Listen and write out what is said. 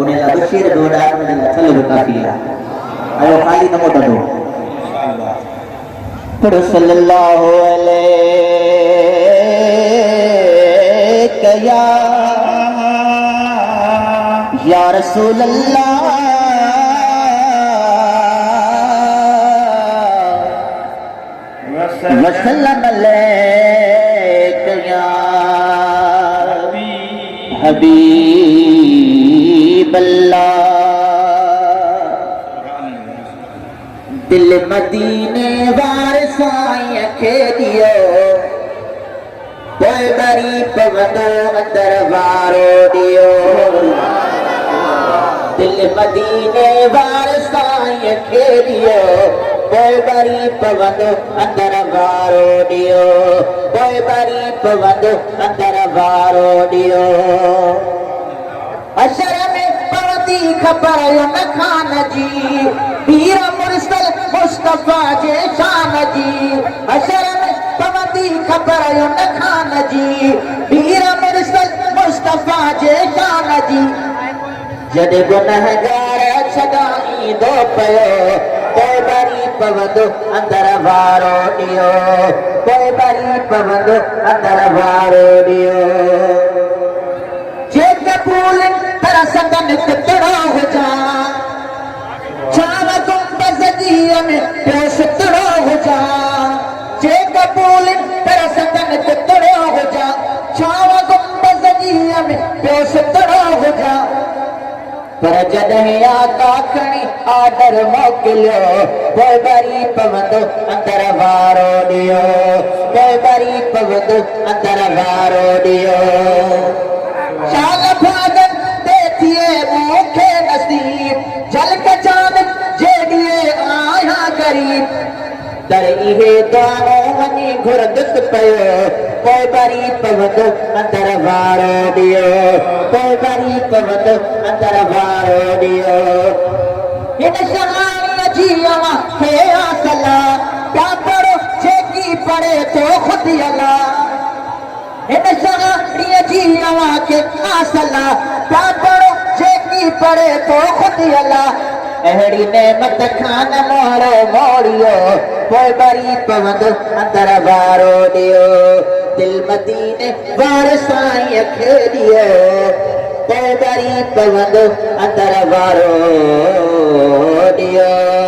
पुण्याला बशीर दोडा म्हणजे चलो काफी आयो खाली नमो तदो पढ़ो सल्लल्लाहु अलैहि या रसूल अल्लाह वसल्लम अलैहि या हबीब अल्लाह दिल मदीने वार साईं खे दियो पोइ बरी पवंदो अंदर वारो दियो दिल मदीने वार साईं खे दियो पोइ बरी पवंदो अंदर वारो दियो पोइ बरी पवंदो अंदर वारो दियो अशर में पवंदी ख़बर न खान जी पीर मुरसल मुस्तफा जे शान जी अशर में पवंदी ख़बर न खान जी पीर मुरसल मुस्तफा जे शान जी जॾहिं गुनहगार छॾाईंदो पियो पोइ बरी पवंदो अंदर वारो ॾियो पोइ बरी पवंदो अंदर वारो ॾियो जे कबूल पर संगन कितड़ो हुजा छाव गुंबज़ जीअ में पियो सुतड़ो हुजा जे कबूल पर संगन कितड़ो हुजा छाव गुंबज़ जीअ में पियो सुतड़ो हुजा पर जॾहिं आका खणी ऑर्डर मोकिलियो पोइ बरी पवंदो अंदर वारो ॾियो पोइ बरी पवंदो अंदर वारो ॾियो शाल भागन ते थिए मूंखे नसीब झलक चांद जेॾिए आया गरीब तर इहे दुआओ वञी घुरंदुसि पियो पोइ बरी पवंदो अंदर वारो ॾियो पोइ बरी पवंदो अंदर वारो ॾियो हिन शहाणीअ जी अवां खे आसला पिया पढ़ो जेकी पढ़े थो ख़ुदि अला हिन शहाणीअ जी अवां खे आसला पिया पढ़ो जेकी पढ़े थो ख़ुदि अला अहिड़ी नेमत खान मोड़ो मोड़ियो पोइ बरी पवंदो अंदर वारो ॾियो दिल मदीने वार साईं खे ॾियो पोइ बरी पवंदो अंदर वारो ॾियो